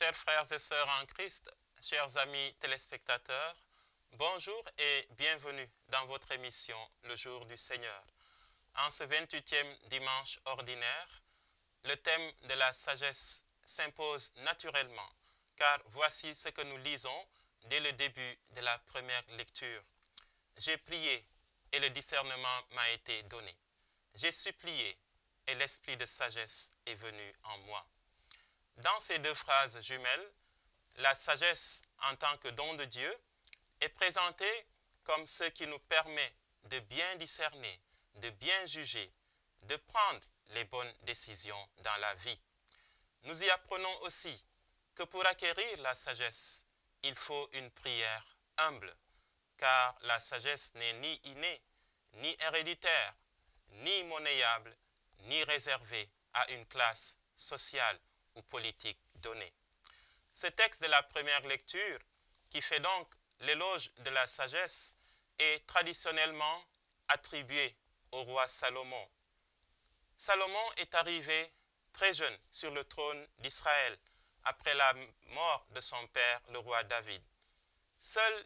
Chers frères et sœurs en Christ, chers amis téléspectateurs, bonjour et bienvenue dans votre émission Le Jour du Seigneur. En ce 28e dimanche ordinaire, le thème de la sagesse s'impose naturellement, car voici ce que nous lisons dès le début de la première lecture. J'ai prié et le discernement m'a été donné. J'ai supplié et l'esprit de sagesse est venu en moi. Dans ces deux phrases jumelles, la sagesse en tant que don de Dieu est présentée comme ce qui nous permet de bien discerner, de bien juger, de prendre les bonnes décisions dans la vie. Nous y apprenons aussi que pour acquérir la sagesse, il faut une prière humble, car la sagesse n'est ni innée, ni héréditaire, ni monnayable, ni réservée à une classe sociale ou politique donnée. Ce texte de la première lecture, qui fait donc l'éloge de la sagesse, est traditionnellement attribué au roi Salomon. Salomon est arrivé très jeune sur le trône d'Israël après la mort de son père, le roi David. Seul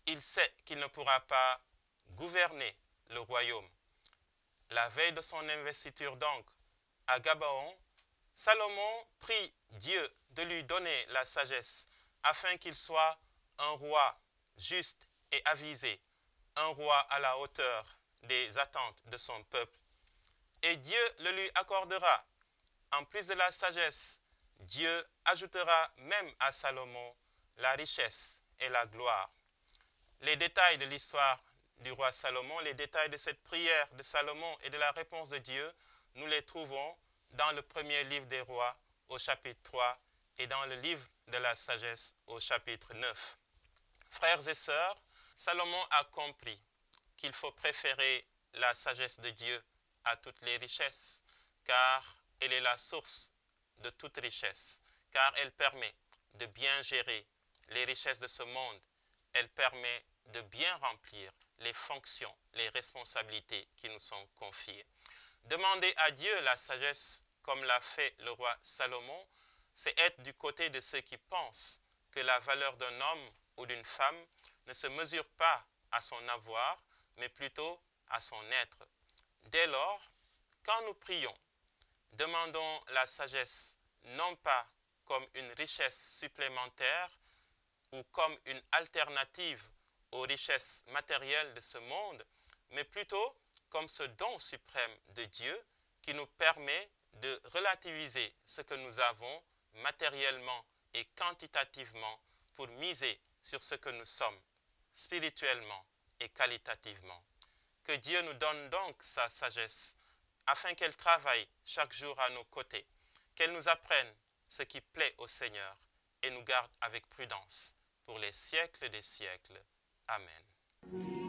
il sait qu'il ne pourra pas gouverner le royaume. La veille de son investiture donc, à Gabaon, Salomon prie Dieu de lui donner la sagesse afin qu'il soit un roi juste et avisé, un roi à la hauteur des attentes de son peuple. Et Dieu le lui accordera. En plus de la sagesse, Dieu ajoutera même à Salomon la richesse et la gloire. Les détails de l'histoire du roi Salomon, les détails de cette prière de Salomon et de la réponse de Dieu, nous les trouvons dans le premier livre des rois au chapitre 3 et dans le livre de la sagesse au chapitre 9. Frères et sœurs, Salomon a compris qu'il faut préférer la sagesse de Dieu à toutes les richesses, car elle est la source de toute richesse, car elle permet de bien gérer les richesses de ce monde. Elle permet de bien remplir les fonctions, les responsabilités qui nous sont confiées. Demander à Dieu la sagesse, comme l'a fait le roi Salomon, c'est être du côté de ceux qui pensent que la valeur d'un homme ou d'une femme ne se mesure pas à son avoir, mais plutôt à son être. Dès lors, quand nous prions, demandons la sagesse non pas comme une richesse supplémentaire ou comme une alternative aux richesses matérielles de ce monde, mais plutôt comme ce don suprême de Dieu qui nous permet de relativiser ce que nous avons matériellement et quantitativement pour miser sur ce que nous sommes spirituellement et qualitativement. Que Dieu nous donne donc sa sagesse afin qu'elle travaille chaque jour à nos côtés, qu'elle nous apprenne ce qui plaît au Seigneur et nous garde avec prudence pour les siècles des siècles. Amen.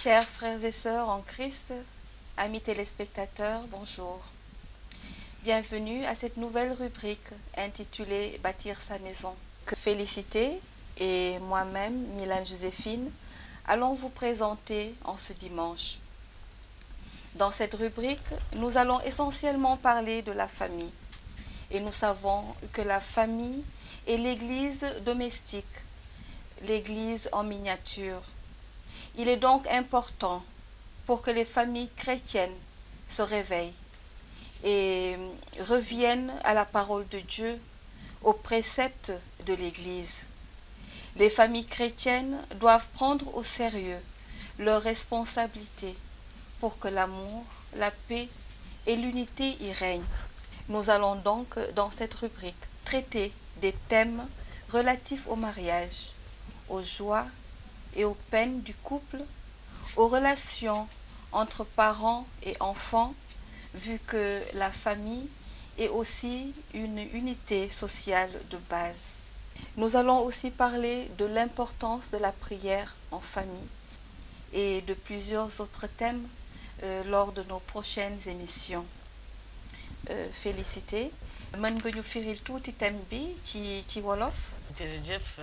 Chers frères et sœurs en Christ, amis téléspectateurs, bonjour. Bienvenue à cette nouvelle rubrique intitulée Bâtir sa maison. Que Félicité et moi-même, Nilane Joséphine, allons vous présenter en ce dimanche. Dans cette rubrique, nous allons essentiellement parler de la famille. Et nous savons que la famille est l'église domestique, l'église en miniature. Il est donc important pour que les familles chrétiennes se réveillent et reviennent à la parole de Dieu, aux préceptes de l'Église. Les familles chrétiennes doivent prendre au sérieux leurs responsabilités pour que l'amour, la paix et l'unité y règnent. Nous allons donc, dans cette rubrique, traiter des thèmes relatifs au mariage, aux joies et aux peines du couple, aux relations entre parents et enfants, vu que la famille est aussi une unité sociale de base. Nous allons aussi parler de l'importance de la prière en famille et de plusieurs autres thèmes lors de nos prochaines émissions. Félicité. Mën nga ñu firil tuuti thème bi ci wolof. jërëjëf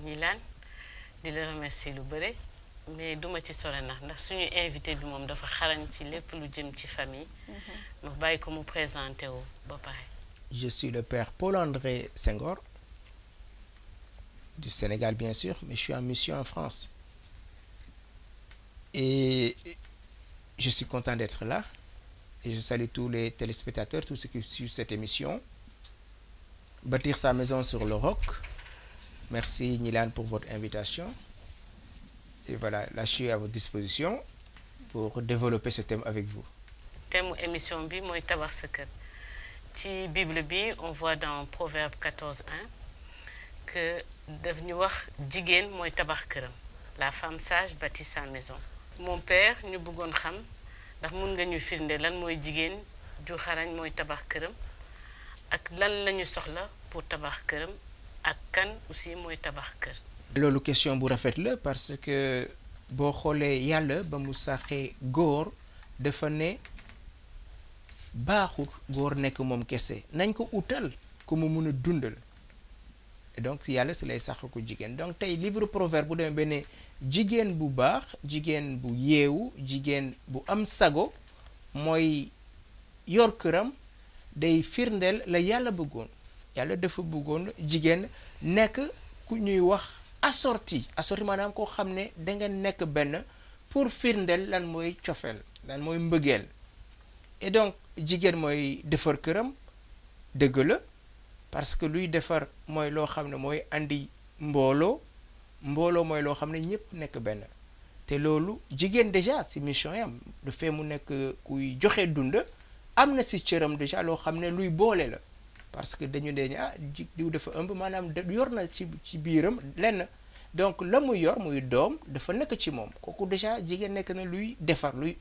Nilane di la remercier lu bëre mais duma ci sore ndax suñu invité bi moom dafa xarañ ci lépp lu jëm ci famille. ma bàyyi ko mu présenté wu ba pare. Je suis le père Paul-André Senghor, du Sénégal bien sûr, mais je suis en mission en France. Et je suis content d'être là. Et je salue tous les téléspectateurs, tous ceux qui suivent cette émission. Bâtir sa maison sur le roc. Merci Nilane pour votre invitation. Et voilà, là je suis à votre disposition pour développer ce thème avec vous. thème émission bi mooy tabax sa kër ci Bible bi on voit dans Proverbe 14:1 que daf ñu wax jigéen mooy tabax këram. La femme sage bâtit sa maison. Mon père ñu bëggoon xam ndax mun nga ñu firnde lan mooy jigéen ju xarañ mooy tabax këram ak lan lañu soxla pour tabax këram ak kan aussi mooy tabax kër. loolu question bu rafet la parce que boo xoolee yàlla ba mu saxee góor dafa ne baaxul góor nekk moom kese nañ ko utal ku mu mun a dundal et donc yàlla si lay sax ko jigéen donc tey livre proverbe bu demee benn jigéen bu baax jigéen bu yeewu jigéen bu am sago mooy yor këram day firndeel la yàlla bëggoon yàlla dafa bëggoon jigéen nekk ku ñuy wax assorti maanaam koo xam ne danga nekk benn pour firndeel lan mooy cofeel lan mooy mbëggeel et donc jigéen mooy defar këram dëgg la parce que luy defar mooy loo xam ne mooy andi mbooloo mooy loo xam ne ñëpp nekk benn te loolu jigéen déjà si mission yam du fee mu nekk kuy joxe dund am na si cëram déjà loo xam ne luy boole la parce que dañu ne diw dafa ëmb maanaam yor na ci biiram lenn donc la muy yor muy doom dafa nekk ci moom kooku déjà jigéen nekk na luy defar luy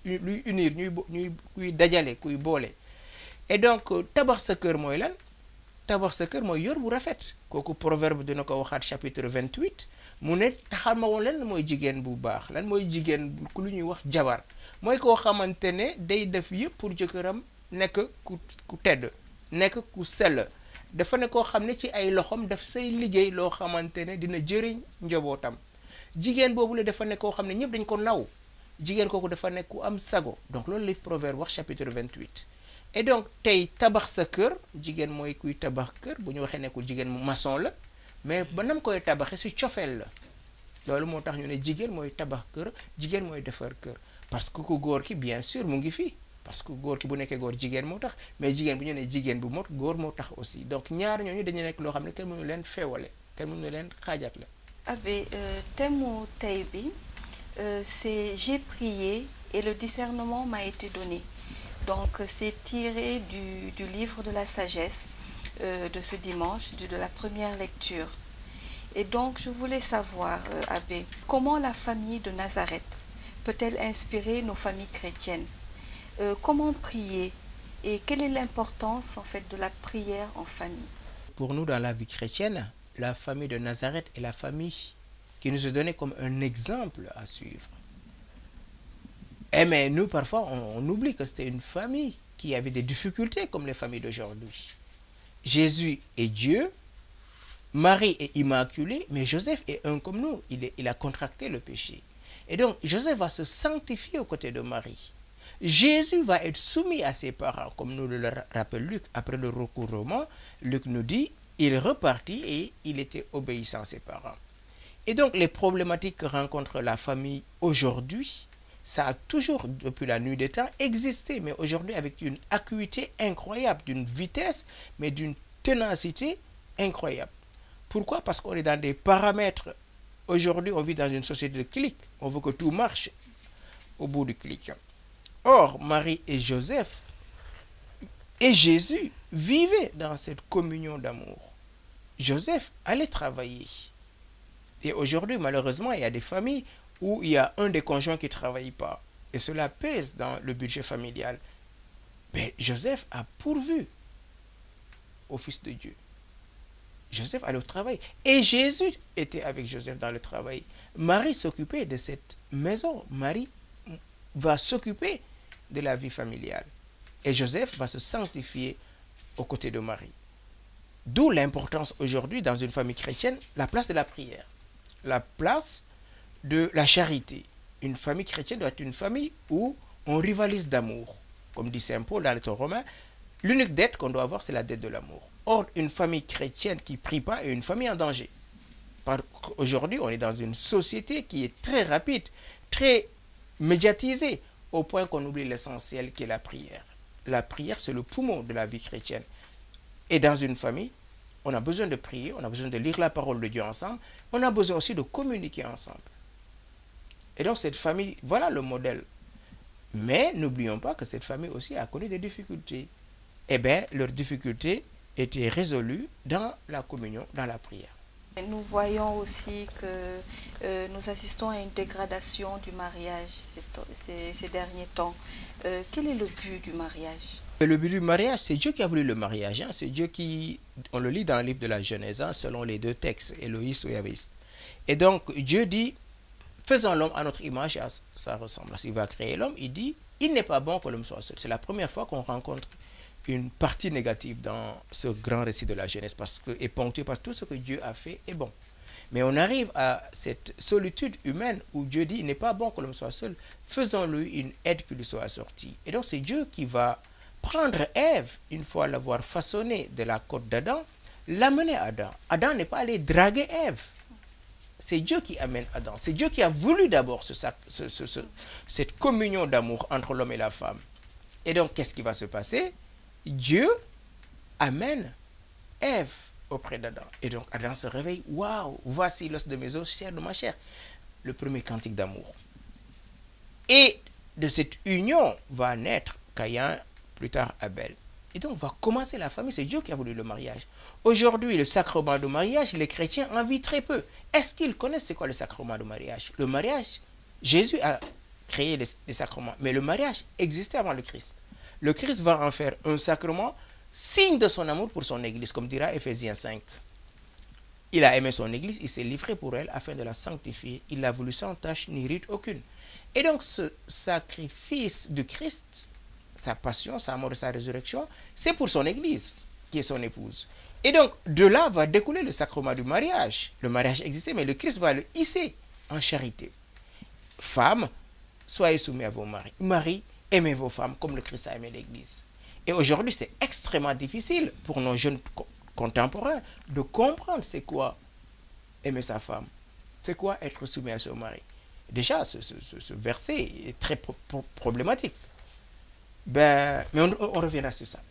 unir ñuy kuy dajale kuy boole et donc tabax sa kër mooy lan tabax sa kër mooy yor bu rafet kooku proverbe dina ko waxaat chapitre 28 mu ne taxal ma woon lan mooy jigéen bu baax lan mooy jigéen ku lu ñuy wax jabar mooy koo xamante ne day def yëpp pour jëkkëram nekk ku tedd nekk ku sell dafa ne koo xam ne ci ay loxoom daf say liggéey loo xamante ne dina jëriñ njabootam jigéen boobu la dafa ne koo xam ne ñëpp dañ ko naw jigéen kooku dafa nekk ku am sago donc loolu livre proverbe wax chapitre 28 et donc tey tabax sa kër jigéen mooy kuy tabax kër bu ñu waxee nekkul jigéen maçon la mais ba nam koy tabaxee si cofeel la loolu moo tax ñu ne jigéen mooy tabax kër jigéen mooy defar kër parce que ku góor ki bien sûr mu ngi fii parce que góor ki bu nekkee góor jigéen moo tax mais jigéen bu ñu ne jigéen bu mot góor moo tax aussi donc ñaar ñooñu dañu nekk loo xam ne kenn mënu leen feewale kenn mënu leen xaajat la. Abbé, thème mu tey bi c'est j'ai prié et le discernement m'a été donné. Donc c'est tiré du livre de la sagesse de ce dimanche, de la première lecture. Et donc je voulais savoir, Abbé, comment la famille de Nazareth peut-elle inspirer nos familles chrétiennes? Comment prier et quelle est l'importance en fait de la prière en famille? Pour nous dans la vie chrétienne, la famille de Nazareth est la famille qui nous est donnée comme un exemple à suivre. Mais nous, parfois, on oublie que c'était une famille qui avait des difficultés comme les familles d'aujourd'hui. Jésus est Dieu, Marie est immaculée, mais Joseph est un comme nous. Il a contracté le péché. Et donc, Joseph va se sanctifier aux côtés de Marie. Jésus va être soumis à ses parents, comme nous le rappelle Luc. Après le recouvrement, Luc nous dit, il repartit et il était obéissant à ses parents. Et donc, les problématiques que rencontre la famille aujourd'hui, ça a toujours, depuis la nuit des temps, existé, mais aujourd'hui avec une acuité incroyable, d'une vitesse, mais d'une ténacité incroyable. Pourquoi? Parce qu'on est dans des paramètres. Aujourd'hui, on vit dans une société de clics. On veut que tout marche au bout du clic. Or, Marie et Joseph et Jésus vivaient dans cette communion d'amour. Joseph allait travailler. Et aujourd'hui, malheureusement, il y a des familles où il y a un des conjoints qui ne travaille pas. Et cela pèse dans le budget familial. Mais Joseph a pourvu au Fils de Dieu. Joseph allait au travail. Et Jésus était avec Joseph dans le travail. Marie s'occupait de cette maison. Marie va s'occuper de la vie familiale. Et Joseph va se sanctifier aux côtés de Marie. D'où l'importance aujourd'hui dans une famille chrétienne, la place de la prière. La place de la charité. Une famille chrétienne doit être une famille où on rivalise d'amour. Comme dit Saint Paul dans le Lettre aux Romains, l'unique dette qu'on doit avoir, c'est la dette de l'amour. Or, une famille chrétienne qui ne prie pas est une famille en danger. Aujourd'hui, on est dans une société qui est très rapide, très médiatisée, au point qu'on oublie l'essentiel qui est la prière. La prière, c'est le poumon de la vie chrétienne. Et dans une famille, on a besoin de prier, on a besoin de lire la parole de Dieu ensemble, on a besoin aussi de communiquer ensemble. Et donc cette famille, voilà le modèle. Mais n'oublions pas que cette famille aussi a connu des difficultés. Eh bien, leurs difficultés étaient résolues dans la communion, dans la prière. Nous voyons aussi que nous assistons à une dégradation du mariage ces derniers temps. Quel est le but du mariage? Le but du mariage, c'est Dieu qui a voulu le mariage. Hein. C'est Dieu qui, on le lit dans le livre de la Genèse, hein, selon les deux textes, Elohis ou Yahvéiste. Et donc, Dieu dit, faisons l'homme à notre image et à sa ressemblance. Il va créer l'homme, il dit, il n'est pas bon que l'homme soit seul. C'est la première fois qu'on rencontre une partie négative dans ce grand récit de la Genèse, parce que est ponctué par tout ce que Dieu a fait est bon. Mais on arrive à cette solitude humaine où Dieu dit, il n'est pas bon que l'homme soit seul, faisons-lui une aide qui lui soit assortie. Et donc c'est Dieu qui va prendre Ève, une fois l'avoir façonnée de la côte d'Adam, l'amener à Adam. Adam n'est pas allé draguer Ève. C'est Dieu qui amène Adam. C'est Dieu qui a voulu d'abord cette communion d'amour entre l'homme et la femme. Et donc, qu'est-ce qui va se passer? Dieu amène Ève auprès d'Adam. Et donc, Adam se réveille. Waouh, voici l'os de mes os, chair de ma chair. Le premier cantique d'amour. Et de cette union va naître Caïn, plus tard Abel. Et donc, va commencer la famille. C'est Dieu qui a voulu le mariage. Aujourd'hui, le sacrement du mariage, les chrétiens en vivent très peu. Est-ce qu'ils connaissent c'est quoi le sacrement du mariage? Le mariage, Jésus a créé les sacrements. Mais le mariage existait avant le Christ. Le Christ va en faire un sacrement, signe de son amour pour son Église, comme dira Éphésiens 5. Il a aimé son Église, il s'est livré pour elle afin de la sanctifier. Il l'a voulu sans tache ni ride aucune. Et donc, ce sacrifice du Christ, sa passion, sa mort et sa résurrection, c'est pour son Église, qui est son épouse. Et donc, de là va découler le sacrement du mariage. Le mariage existait, mais le Christ va le hisser en charité. Femmes, soyez soumis à vos maris. Maris, aimez vos femmes comme le Christ a aimé l'Église. Et aujourd'hui, c'est extrêmement difficile pour nos jeunes contemporains de comprendre c'est quoi aimer sa femme. C'est quoi être soumis à son mari. Déjà, ce verset est très problématique. Mais on reviendra sur ça.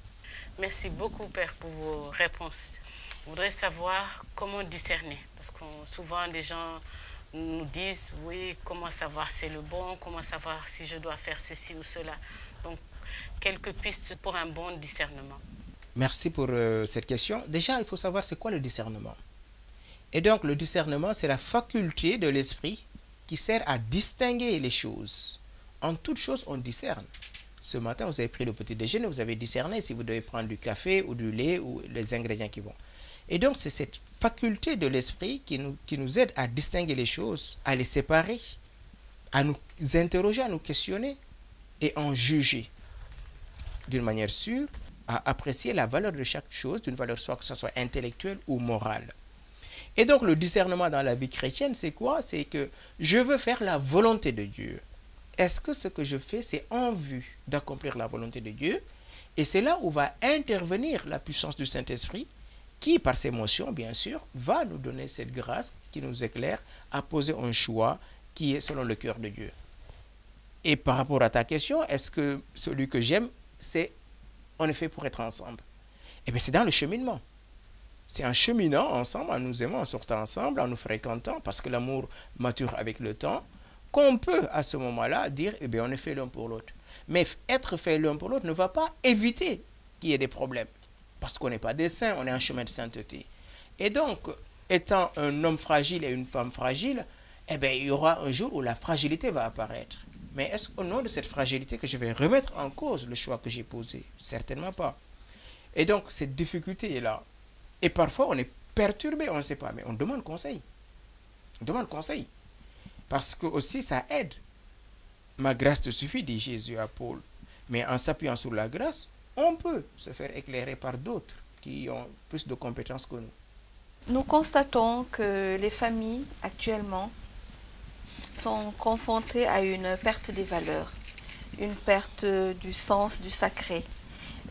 Merci beaucoup, Père, pour vos réponses. Je voudrais savoir comment discerner. Parce que souvent, les gens nous disent, oui, comment savoir c'est le bon, comment savoir si je dois faire ceci ou cela. Donc, quelques pistes pour un bon discernement. Merci pour cette question. Déjà, il faut savoir c'est quoi le discernement. Et donc, le discernement, c'est la faculté de l'esprit qui sert à distinguer les choses. En toute chose, on discerne. Ce matin, vous avez pris le petit déjeuner, vous avez discerné si vous devez prendre du café ou du lait ou les ingrédients qui vont. Et donc, c'est cette faculté de l'esprit qui nous aide à distinguer les choses, à les séparer, à nous interroger, à nous questionner et en juger d'une manière sûre, à apprécier la valeur de chaque chose, d'une valeur soit que ce soit intellectuelle ou morale. Et donc le discernement dans la vie chrétienne, c'est quoi? C'est que je veux faire la volonté de Dieu. Est-ce que ce que je fais, c'est en vue d'accomplir la volonté de Dieu? Et c'est là où va intervenir la puissance du Saint-Esprit, qui, par ses motions, bien sûr, va nous donner cette grâce qui nous éclaire à poser un choix qui est selon le cœur de Dieu. Et par rapport à ta question, est-ce que celui que j'aime, c'est en effet pour être ensemble? Eh bien, c'est dans le cheminement. C'est en cheminant ensemble, en nous aimant, en sortant ensemble, en nous fréquentant, parce que l'amour mature avec le temps, qu'on peut à ce moment-là dire, eh bien, on est fait l'un pour l'autre. Mais être fait l'un pour l'autre ne va pas éviter qu'il y ait des problèmes. Parce qu'on n'est pas des saints, on est en chemin de sainteté. Et donc, étant un homme fragile et une femme fragile, eh bien, il y aura un jour où la fragilité va apparaître. Mais est-ce au nom de cette fragilité que je vais remettre en cause le choix que j'ai posé? Certainement pas. Et donc, cette difficulté est là. Et parfois, on est perturbé, on ne sait pas, mais on demande conseil. On demande conseil. Parce que aussi, ça aide. Ma grâce te suffit, dit Jésus à Paul. Mais en s'appuyant sur la grâce, on peut se faire éclairer par d'autres qui ont plus de compétences que nous. Nous constatons que les familles, actuellement, sont confrontées à une perte des valeurs, une perte du sens du sacré,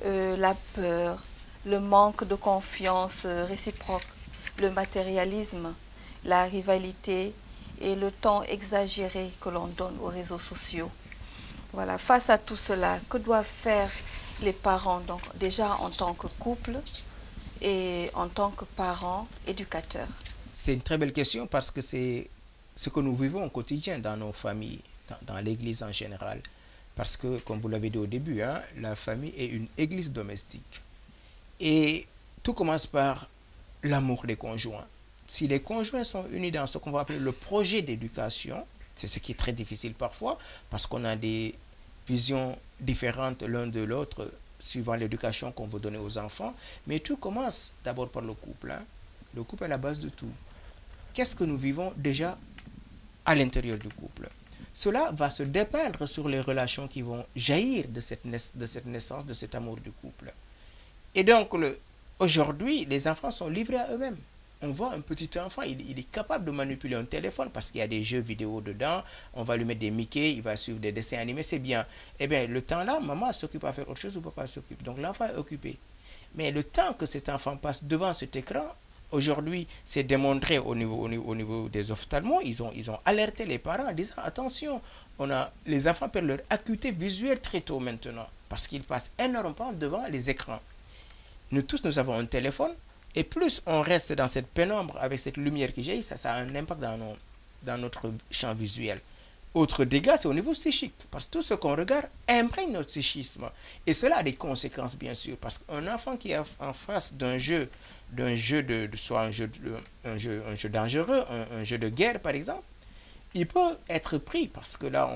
la peur, le manque de confiance réciproque, le matérialisme, la rivalité et le temps exagéré que l'on donne aux réseaux sociaux. Voilà, face à tout cela, que doivent faire les parents, donc déjà en tant que couple et en tant que parents éducateurs? C'est une très belle question parce que c'est ce que nous vivons au quotidien dans nos familles, dans l'Église en général. Parce que, comme vous l'avez dit au début, hein, la famille est une église domestique. Et tout commence par l'amour des conjoints. Si les conjoints sont unis dans ce qu'on va appeler le projet d'éducation, c'est ce qui est très difficile parfois, parce qu'on a des visions différentes l'un de l'autre, suivant l'éducation qu'on veut donner aux enfants. Mais tout commence d'abord par le couple. Hein. Le couple est la base de tout. Qu'est-ce que nous vivons déjà à l'intérieur du couple? Cela va se dépeindre sur les relations qui vont jaillir de cette naissance, de cet amour du couple. Et donc, aujourd'hui, les enfants sont livrés à eux-mêmes. On voit un petit enfant, il est capable de manipuler un téléphone parce qu'il y a des jeux vidéo dedans. On va lui mettre des Mickey, il va suivre des dessins animés, c'est bien. Eh bien, le temps-là, maman s'occupe à faire autre chose ou papa s'occupe. Donc, l'enfant est occupé. Mais le temps que cet enfant passe devant cet écran, aujourd'hui, c'est démontré au niveau des ophtalmos. Ils ont alerté les parents en disant, attention, les enfants perdent leur acuité visuelle très tôt maintenant parce qu'ils passent énormément devant les écrans. Nous tous, nous avons un téléphone. Et plus on reste dans cette pénombre avec cette lumière qui jaillit, ça a un impact dans notre champ visuel. Autre dégât, c'est au niveau psychique. Parce que tout ce qu'on regarde imprègne notre psychisme. Et cela a des conséquences, bien sûr. Parce qu'un enfant qui est en face soit un jeu dangereux, un jeu de guerre, par exemple, il peut être pris. Parce que là,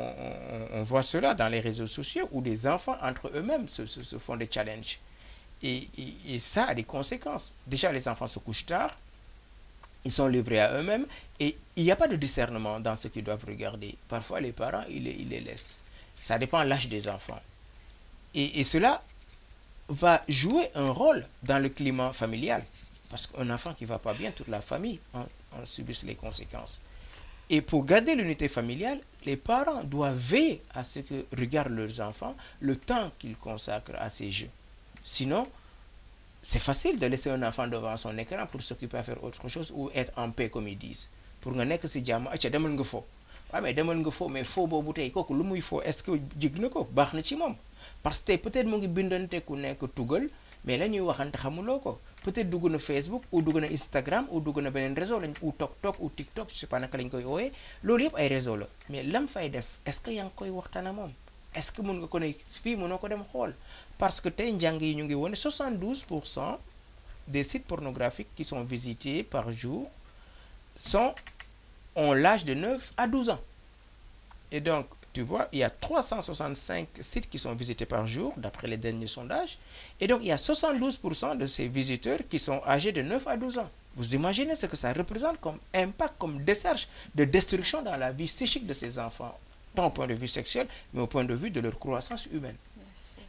on voit cela dans les réseaux sociaux où les enfants, entre eux-mêmes, se font des challenges. Et ça a des conséquences. Déjà, les enfants se couchent tard, ils sont livrés à eux-mêmes et il n'y a pas de discernement dans ce qu'ils doivent regarder. Parfois, les parents, ils les laissent. Ça dépend de l'âge des enfants. Et cela va jouer un rôle dans le climat familial. Parce qu'un enfant qui ne va pas bien, toute la famille en subit les conséquences. Et pour garder l'unité familiale, les parents doivent veiller à ce que regardent leurs enfants le temps qu'ils consacrent à ces jeux. Sinon, c'est facile de laisser un enfant devant son écran pour s'occuper à faire autre chose ou être en paix, comme ils disent. Pour nga nek ci jamm acca demal nga fo. Wa mais demal nga fo mais fo bobu tay koku lu muy fo est-ce que jig na ko bax na ci mom. Parce que peut-être mo ngi bindante ku nek tugal mais lañuy waxante xamulo ko. Peut-être dugg na Facebook ou dugg na Instagram ou dugg na benen réseau lañ ou TikTok ou TikTok, je sais pas naka lañ koy woyé. Lolu yep ay réseau la. Mais lam fay def est-ce que yang koy waxtana mom? Est-ce que mën nga ko ne fii mënoo ko dem xool parce que tey njàng yi ñu ngi wone 72% des sites pornographiques qui sont visités par jour ont l'âge de 9 à 12 ans. Et donc, tu vois, il y a 365 sites qui sont visités par jour, d'après les derniers sondages. Et donc, il y a 72% de ces visiteurs qui sont âgés de 9 à 12 ans. Vous imaginez ce que ça représente comme impact, comme décharge de destruction dans la vie psychique de ces enfants. tant au point de vue sexuel, mais au point de vue de leur croissance humaine.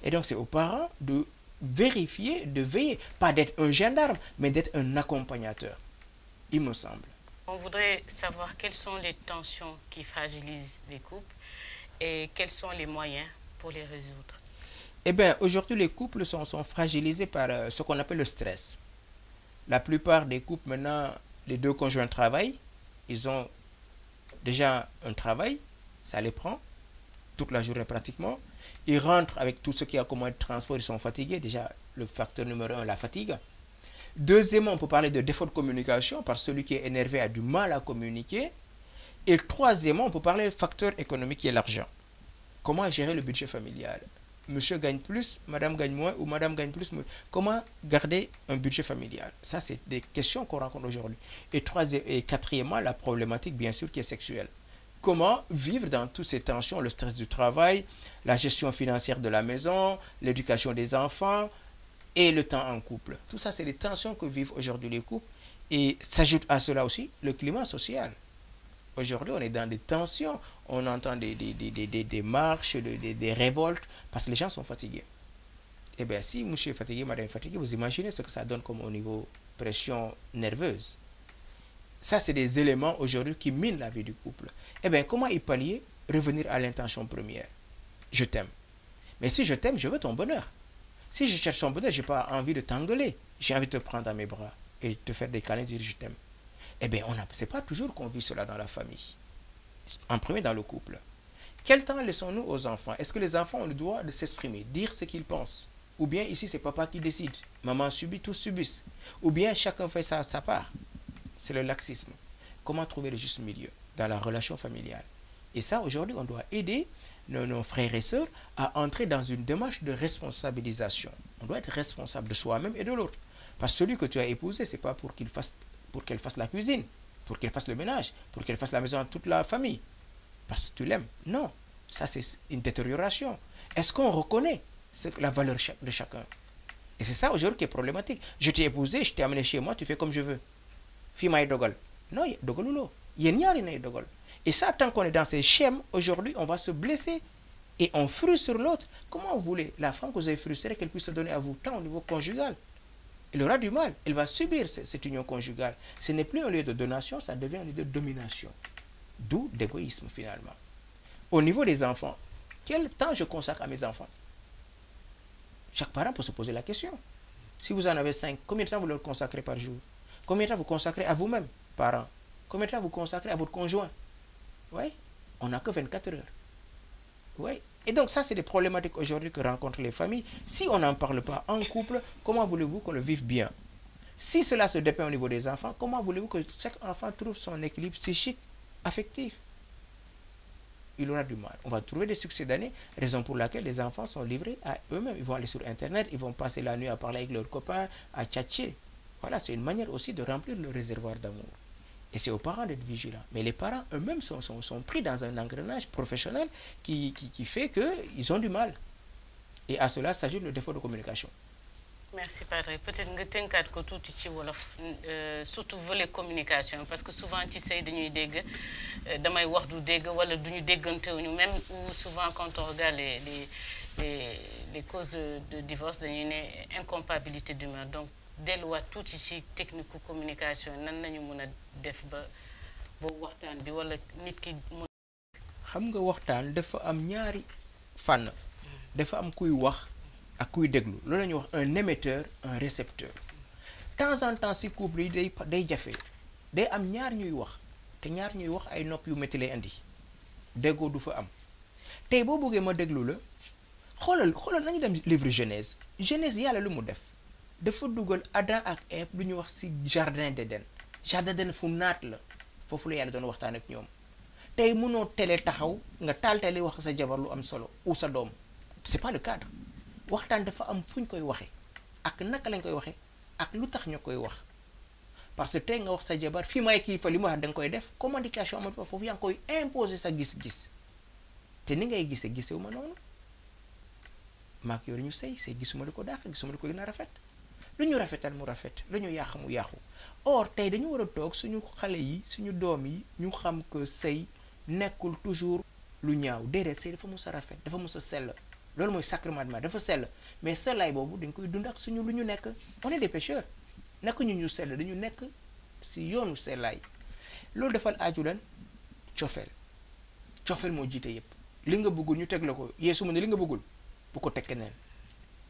Et donc c'est aux parents de vérifier, de veiller, pas d'être un gendarme, mais d'être un accompagnateur, il me semble. On voudrait savoir quelles sont les tensions qui fragilisent les couples et quels sont les moyens pour les résoudre. Eh bien, aujourd'hui, les couples sont fragilisés par ce qu'on appelle le stress. La plupart des couples, maintenant, les deux conjoints travaillent. Ils ont déjà un travail, ça les prend toute la journée pratiquement. Ils rentrent avec tout ce qui a comme moyen de transport, ils sont fatigués. Déjà, le facteur numéro 1, la fatigue. Deuxièmement, on peut parler de défaut de communication, parce que celui qui est énervé a du mal à communiquer. Et troisièmement, on peut parler du facteur économique qui est l'argent. Comment gérer le budget familial? Monsieur gagne plus, madame gagne moins, ou madame gagne plus. Comment garder un budget familial? Ça, c'est des questions qu'on rencontre aujourd'hui. Et quatrièmement, la problématique, bien sûr, qui est sexuelle. Comment vivre dans toutes ces tensions, le stress du travail, la gestion financière de la maison, l'éducation des enfants et le temps en couple. Tout ça, c'est les tensions que vivent aujourd'hui les couples. Et s'ajoute à cela aussi le climat social. Aujourd'hui, on est dans des tensions, on entend des marches, des révoltes, parce que les gens sont fatigués. Eh bien, si monsieur est fatigué, madame est fatiguée, vous imaginez ce que ça donne comme au niveau pression nerveuse. Ça, c'est des éléments aujourd'hui qui minent la vie du couple. Eh bien, comment y pallier? Revenir à l'intention première. Je t'aime. Mais si je t'aime, je veux ton bonheur. Si je cherche ton bonheur, je n'ai pas envie de t'engueuler. J'ai envie de te prendre dans mes bras et te faire des câlins et dire je t'aime. Eh bien, ce n'est pas toujours qu'on vit cela dans la famille. En premier, dans le couple. Quel temps laissons-nous aux enfants? Est-ce que les enfants ont le droit de s'exprimer, dire ce qu'ils pensent? Ou bien ici, c'est papa qui décide. Maman subit, tous subissent. Ou bien chacun fait sa part. C'est le laxisme. Comment trouver le juste milieu dans la relation familiale? Et ça, aujourd'hui, on doit aider nos frères et sœurs à entrer dans une démarche de responsabilisation. On doit être responsable de soi-même et de l'autre. Parce que celui que tu as épousé, ce n'est pas pour qu'elle fasse la cuisine, pour qu'elle fasse le ménage, pour qu'elle fasse la maison à toute la famille. Parce que tu l'aimes. Non. Ça, c'est une détérioration. Est-ce qu'on reconnaît la valeur de chacun? Et c'est ça aujourd'hui qui est problématique. Je t'ai épousé, je t'ai amené chez moi, tu fais comme je veux. Fima et dogal. Non, dogalulo. Dogal. Et ça, tant qu'on est dans ces schèmes, aujourd'hui, on va se blesser. Et on frustre l'autre. Comment vous voulez, la femme que vous avez frustrée, qu'elle puisse se donner à vous tant au niveau conjugal? Elle aura du mal. Elle va subir cette union conjugale. Ce n'est plus un lieu de donation, ça devient un lieu de domination. D'où l'égoïsme, finalement. Au niveau des enfants, quel temps je consacre à mes enfants? Chaque parent peut se poser la question. Si vous en avez 5, combien de temps vous leur consacrez par jour? Combien de temps vous consacrez à vous-même, parents? Combien de temps vous consacrez à votre conjoint? Oui, on n'a que 24 heures. Oui. Et donc ça, c'est des problématiques aujourd'hui que rencontrent les familles. Si on n'en parle pas en couple, comment voulez-vous qu'on le vive bien? Si cela se dépeint au niveau des enfants, comment voulez-vous que chaque enfant trouve son équilibre psychique, affectif? Il aura du mal. On va trouver des succès d'année, raison pour laquelle les enfants sont livrés à eux-mêmes. Ils vont aller sur Internet, ils vont passer la nuit à parler avec leurs copains, à tchatcher. Voilà, c'est une manière aussi de remplir le réservoir d'amour. Et c'est aux parents d'être vigilants. Mais les parents eux-mêmes sont pris dans un engrenage professionnel qui fait qu'ils ont du mal. Et à cela s'ajoute le défaut de communication. Merci Padre. Peut-être que tu as ko tuuti ci wolof surtout volet communication parce que souvent ci sey dañuy dégg damay wax du dégg wala duñu déggantewuñu même ou souvent quand on regarde les causes de divorce dañuy né incompatibilité d'humeur. Donc delluwaat tuuti ci technique communication nan nañu mën a def ba waxtaan bi wala nit ki xam nga waxtaan dafa am ñaari fànn dafa am kuy wax ak kuy déglu loolu la ñuy wax un émetteur un récepteur de temps en temps si couple yi day jafe day am ñaar ñuy wax te ñaar ñuy wax ay nopp yu métti lay andi déggoo du fa am tey boo bëggee ma déglu la xoolal nañu dem livre Genèse yàlla lu mu def dafa dugal Adam ak Ève lu ñu wax ci jardin d'Éden fu naat la foofu la yàlla doon waxtaan ak ñoom tey mënoo télé taxaw nga taal télé wax sa jabar lu am solo ou sa doom c'est pas le cadre waxtaan dafa am fu ñu koy waxee ak naka lañ koy waxee ak lu tax ñu koy wax parce que tey nga wax sa jabar fii may kii fa li mu wax da nga koy def communication amul foofu yaa ngi koy imposer sa gis-gis te ni ngay gisewu ma noonu maak yow ñu sëy c'est gisuma li ko daax gisuma li ko gën a rafet lu ñu rafetal mu rafet lu ñu yàq mu yàqu or tey dañu war a toog suñu xale yi suñu doom yi ñu xam que sëy nekkul toujours lu ñaaw déedéet sëy dafa mus a rafet dafa mus a sell loolu mooy sacrement de mariage dafa sell mais sellaay boobu dañ koy dund ak suñu lu ñu nekk on est des pécheurs nekk ñu sell dañu nekk si yoonu sellaay loolu defal aaju lan cofeel moo jiite yëpp li nga bëggul ñu teg la ko Yeesu mu ne li nga bëggul bu ko teg keneen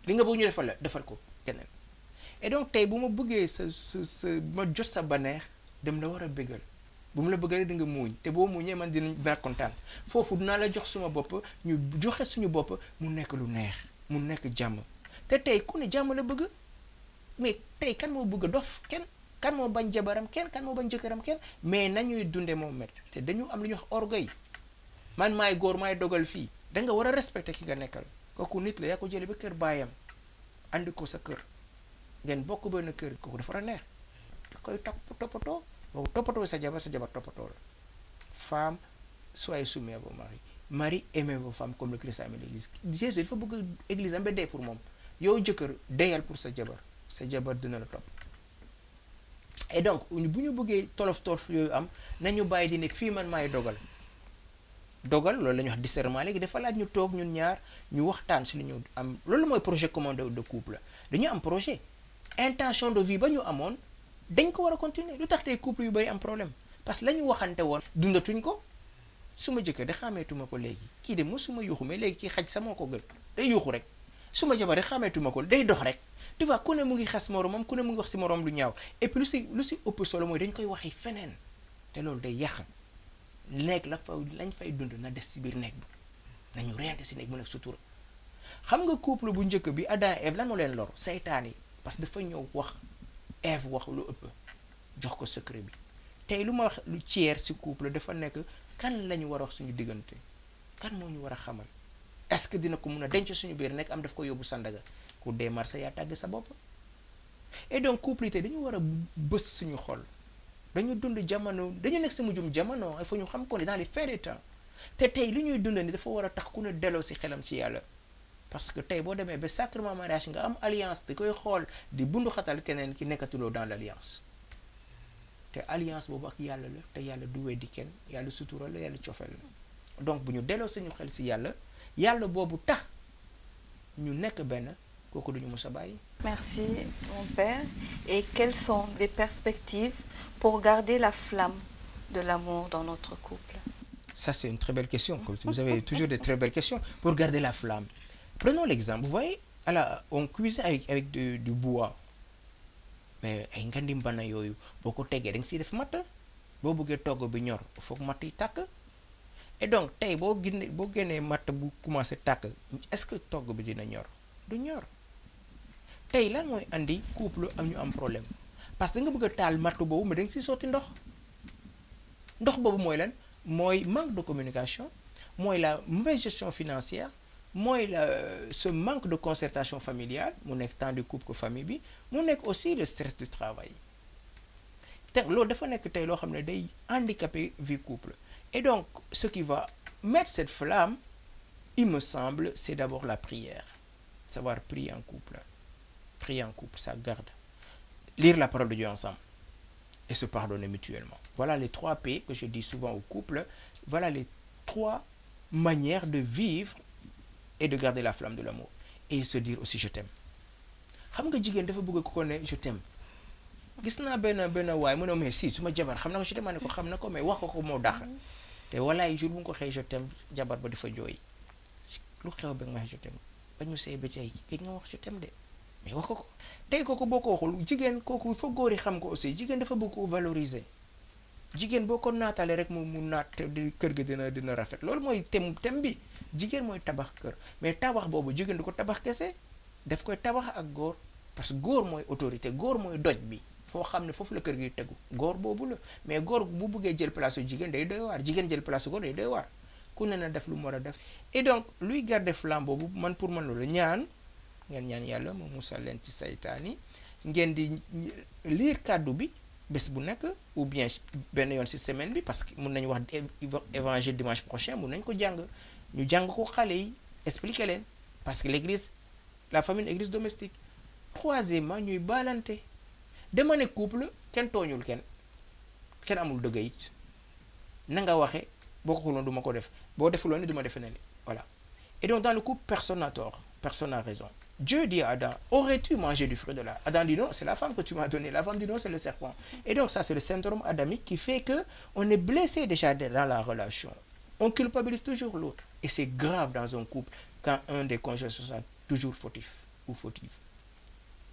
li nga bëgg ñu defal ko keneen et donc tey bu ma bëggee sa ma jot sa baneex dem la war a bëggal bu mu la bëggalee di nga muuñ te boo muuñee man dinaa kontaan foofu dinaa la jox suma bopp ñu joxe suñu bopp mu nekk lu neex mu nekk jàmm te tey ku ne jàmm la bëgg mais tey kan moo bëgg a dof kenn kan moo bañ jabaram kenn kan moo bañ jëkkëram kenn mais nañuy dunde moom met te dañu am lu ñuy wax orgueil man maay góor maay dogal fii da nga war a respecter ki nga nekkal kooku nit la yaa ko jëlee ba kër baayam andi ko sa kër ngeen bokk benn kër kooku dafa war a neex da koy toppatoo boo toppatoo sa jabar toppatoo la femme soyez soumis à vos maris mari aimez vos femmes comme le Christ a aimé l'église Jésus dafa bëgg église am ba dee pour moom yow jëkkër deyal pour sa jabar dina la topp et donc bu ñu bëggee tolof yooyu am nañu bàyyi di ne fii man maay dogal loolu la ñuy wax discernement léegi dafa laaj ñu toog ñun ñaar ñu waxtaan si lu ñu am loolu mooy projet commun de couple dañu am projet intention de vie ba ñu amoon dañ ko war a continuer lu tax tey couple yu bari am problème parce que la ñu waxante woon dundatuñ ko suma jëkkër de xàmmeetuma ko léegi kii de mosuma yuuxu mais léegi kii xaj sama ko gën day yuuxu rek suma jabar de xàmmeetuma ko day dox rek tu vois ku ne mu ngi xas moromam ku ne mu ngi wax si morom lu ñaaw et puis lu si ëpp solo mooy dañ koy waxi feneen te loolu day yàq néeg lañ fay dund na des si biir néeg bi nañu reyante si néeg mu nekk sutura xam nga couple bu njëkk bi Adam et Ève lan moo leen lor seytaan yi parce que dafa ñëw wax Ève wax lu ëpp jox ko secret bi tey lu ma wax lu tiers si couple dafa nekk kan la ñu war a wax suñu diggante kan moo ñu war a xamal est-ce que dina ko mun a denc suñu biir nekk am daf ko yóbbu Sandaga ku dee marché yaa tàgg sa bopp et donc couple yi tey dañu war a bës suñu xol dañu dund jamono dañu nekk si mujjum jamono il faut ñu xam ko ne dans les fins des temps te tey li ñuy dund ni dafa war a tax ku ne delloo si xelam si yàlla parce que tey boo demee ba sacrement mariage nga am alliance di koy xool di bundu xatal keneen ki nekkatuloo dans l'alliance te alliance boobu ak yàlla la te yàlla du weddi kenn yàlla sutura la yàlla cofeel la donc bu ñu delloo suñu xel si yàlla boobu tax ñu nekk benn kooku duñu mës a bàyyi. Merci mon père. Et quelles sont les perspectives pour garder la flamme de l'amour dans notre couple? Ça c'est une très belle question. Comme vous avez toujours des très belles questions. Pour garder la flamme. Prenons l'exemple. Vous voyez, alors, on cuisine avec du bois. Mais ay ngandi mbana yooyu boo ko tegee da nga siy def matt boo bëggee togg bi ñor foog matt yi tàkk et donc tey boo génnee matt bu commencé tàkk est-ce que togg bi dina ñor du ñor tey lan mooy andi couple am ñu am problème parce que da nga bëgg a taal matt boobu mais da nga siy sotti ndox boobu mooy lan mooy manque de communication mooy la mauvaise gestion financière mooy ce manque de concertation familiale mu nekk tant du couple que famille bi mu nekk aussi le stress du travail te loolu dafa nekk tey loo xam ne day handicapé vie couple et donc ce qui va mettre cette flamme il me semble c'est d'abord la prière savoir prier en couple ça garde lire la parole de Dieu ensemble et se pardonner mutuellement voilà les 3 P que je dis souvent au couple voilà les 3 manières de vivre et de garder la flamme de l'amour et se dire aussi je t'aime xam nga jigéen dafa bëgg ko ne je t'aime gis naa benn waay mu ne mais si su ma jabar xam na ko je t'aime ne ko xam na ko mais wax ko moo dàq te walaay jour bu nga ko xëy je t'aime jabar ba dafa jooy lu xew ba nga wax je t'aime ba ñu sëy ba tey géej nga wax je t'aime de mais wax ko tey kooku boo ko waxul jigéen kooku fa góor yi xam ko aussi jigéen dafa bëgg ko valoriser jigéen boo ko naatalee rek mu naat kër gi dina rafet loolu mooy tem bi jigéen mooy tabax kër mais tabax boobu jigéen du ko tabax kese daf koy tabax ak góor parce que góor mooy autorité góor mooy doj bi foo xam ne foofu la kër gi tegu góor boobu la mais góor bu bëggee jël place jigéen day doy waar jigéen jël place góor day doy waar ku ne na def lu mu war a def et donc luy garder flamme boobu man pour man loolu ngeen ñaan yàlla mu musal leen ci saytaan yi ngeen di lire kàddu bi bés bu nekk ou bien benn yoon ci semaine bi parce que mun nañu wax évangile dimanche prochain mun nañ ko jàng ñu jàng ko xale yi expliquer leen parce que l'église la famille une église domestique troisièmement ñuy baalante dama ne couple kenn tooñul kenn amul dëgg it na nga waxe boo ko xuloon du ma ko def boo defuloon du ma defe ne voilà. Et donc dans le couple, personne n'a tort, personne n'a raison. Dieu dit à Adam, aurais-tu mangé du fruit de l'arbre? Adam dit non, c'est la femme que tu m'as donnée. La femme dit non, c'est le serpent. Et donc ça, c'est le syndrome adamique qui fait qu'on est blessé déjà dans la relation. On culpabilise toujours l'autre. Et c'est grave dans un couple quand un des conjoints se sent toujours fautif ou fautive.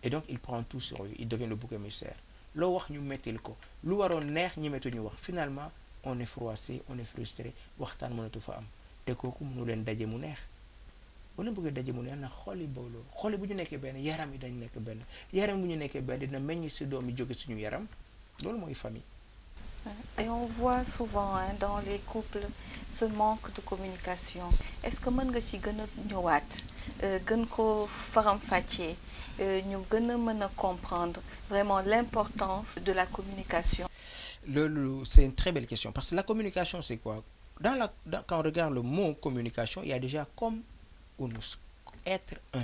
Et donc il prend tout sur lui, il devient le bouc émissaire. Lo wax ñu mettil ko lu waroon neex ñi metu ñu wax. Finalement, on est froissé, on est frustré, waxtaan mënatu fa am. Te kooku mënu leen daje mu neex. bu leen bëggee daje mu neex na xoli booloo xoli bu ñu nekkee benn yaram yi dañ nekk benn yaram bu ñu nekkee benn dina meññ si doom yi jóge suñu yaram loolu mooy famille. Et on voit souvent dans les couples ce manque de communication. Est-ce que mën nga ci gën a ñëwaat gën ko faram-fàccee ñu gën a mën a comprendre vraiment l'importance de la communication? C'est une très belle question parce que la communication c'est quoi? Quand on regarde le mot communication, il y a déjà comme ou nous être un,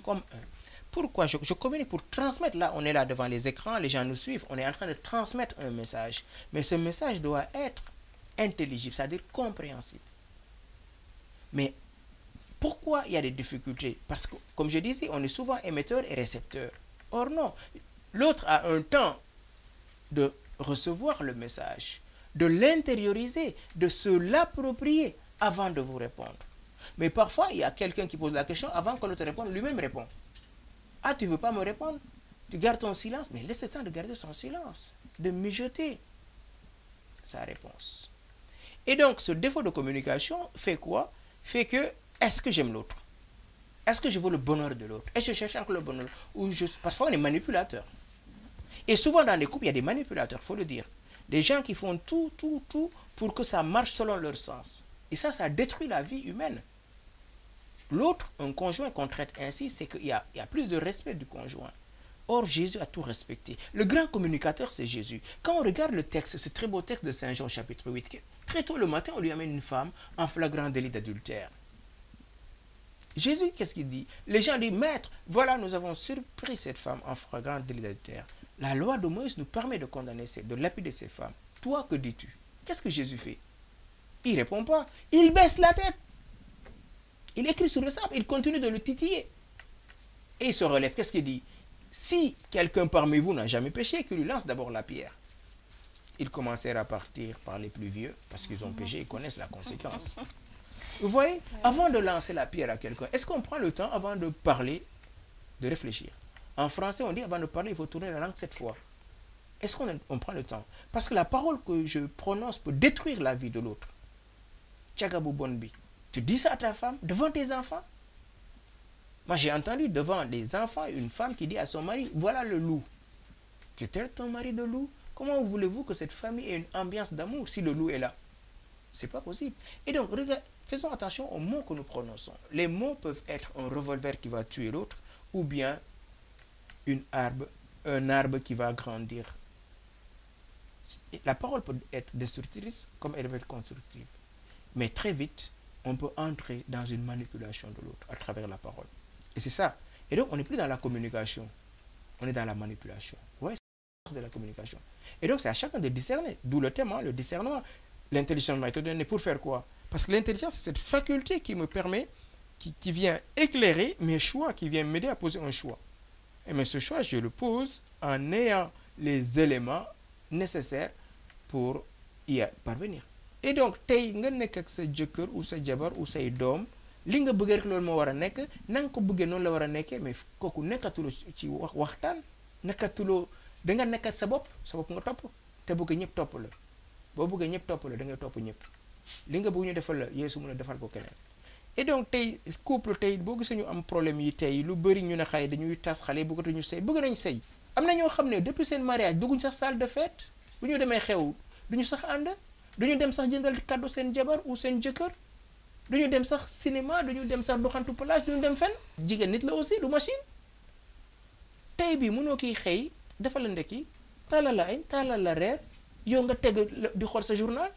comme un. Pourquoi je communique pour transmettre? Là, on est là devant les écrans, les gens nous suivent, on est en train de transmettre un message. Mais ce message doit être intelligible, c'est-à-dire compréhensible. Mais pourquoi il y a des difficultés? Parce que, comme je disais, on est souvent émetteur et récepteur. Or non, l'autre a un temps de recevoir le message, de l'intérioriser, de se l'approprier avant de vous répondre. Mais parfois, il y a quelqu'un qui pose la question avant que l'autre réponde, lui-même répond. Ah, tu ne veux pas me répondre? Tu gardes ton silence? Mais laisse le temps de garder son silence, de mijoter sa réponse. Et donc, ce défaut de communication fait quoi? Fait que, est-ce que j'aime l'autre? Est-ce que je veux le bonheur de l'autre? Est-ce que je cherche encore le bonheur? Parfois, on est manipulateur. Et souvent, dans les couples, il y a des manipulateurs, il faut le dire. Des gens qui font tout pour que ça marche selon leur sens. Et ça détruit la vie humaine. L'autre, un conjoint qu'on traite ainsi, c'est qu'il y a plus de respect du conjoint. Or, Jésus a tout respecté. Le grand communicateur, c'est Jésus. Quand on regarde le texte, ce très beau texte de Saint Jean, chapitre 8, très tôt le matin, on lui amène une femme en flagrant délit d'adultère. Jésus, qu'est-ce qu'il dit? Les gens disent, Maître, voilà, nous avons surpris cette femme en flagrant délit d'adultère. La loi de Moïse nous permet de condamner, de lapider ces femmes. Toi, que dis-tu? Qu'est-ce que Jésus fait? Il ne répond pas. Il baisse la tête. Il écrit sur le sable. Il continue de le titiller. Et il se relève. Qu'est-ce qu'il dit? Si quelqu'un parmi vous n'a jamais péché, qu'il lui lance d'abord la pierre. Ils commencèrent à partir par les plus vieux, parce qu'ils ont péché, ils connaissent la conséquence. Vous voyez? Avant de lancer la pierre à quelqu'un, est-ce qu'on prend le temps avant de parler, de réfléchir? En français, on dit avant de parler, il faut tourner la langue 7 fois. Est-ce qu'on prend le temps? Parce que la parole que je prononce peut détruire la vie de l'autre. Tchagabou Bonbi. Tu dis ça à ta femme, devant tes enfants? Moi, j'ai entendu devant des enfants une femme qui dit à son mari, voilà le loup. Tu traites ton mari de loup? Comment voulez-vous que cette famille ait une ambiance d'amour si le loup est là? C'est pas possible. Et donc, faisons attention aux mots que nous prononçons. Les mots peuvent être un revolver qui va tuer l'autre, ou bien un arbre qui va grandir. La parole peut être destructrice comme elle peut être constructive. Mais très vite, on peut entrer dans une manipulation de l'autre à travers la parole. Et c'est ça. Et donc, on n'est plus dans la communication. On est dans la manipulation. Ouais, c'est de la communication. Et donc, c'est à chacun de discerner. D'où le thème, le discernement. L'intelligence m'a été donnée pour faire quoi? Parce que l'intelligence, c'est cette faculté qui me permet, qui vient éclairer mes choix, qui vient m'aider à poser un choix. Et mais ce choix, je le pose en ayant les éléments nécessaires pour y parvenir. Et donc, tey nga nekk ak sa jëkkër ou sa jabar ou say doom li nga bëgg rek loolu moo war a nekk na nga ko bëggee noonu la war a nekkee mais kooku nekkatuloo ci waxtaan nekkatuloo da nga nekk sa bopp nga topp te bëgg ñëpp topp la boo bëggee ñëpp topp la da ngay topp ñëpp li nga bëgg ñu defal la Yeesu mun a defal ko keneen. Et donc tey couple tey boo gisee ñu am problème yi tey lu bëri ñu ne xale dañuy tas xale bëggatuñu sëy bëgg nañ sëy am na ñoo xam ne depuis seen mariage dugguñ sax salle de fête bu ñu demee xew duñu sax ànd duñu dem sax jëndal cadeau seen jabar ou seen jëkkër duñu dem sax cinéma duñu dem sax doxantu plage duñu dem fenn jigéen nit la aussi du machine tey bi mënoo kiy xëy dafa la ndekki taalal la añ taalal la reer yow nga teg di xool sa journal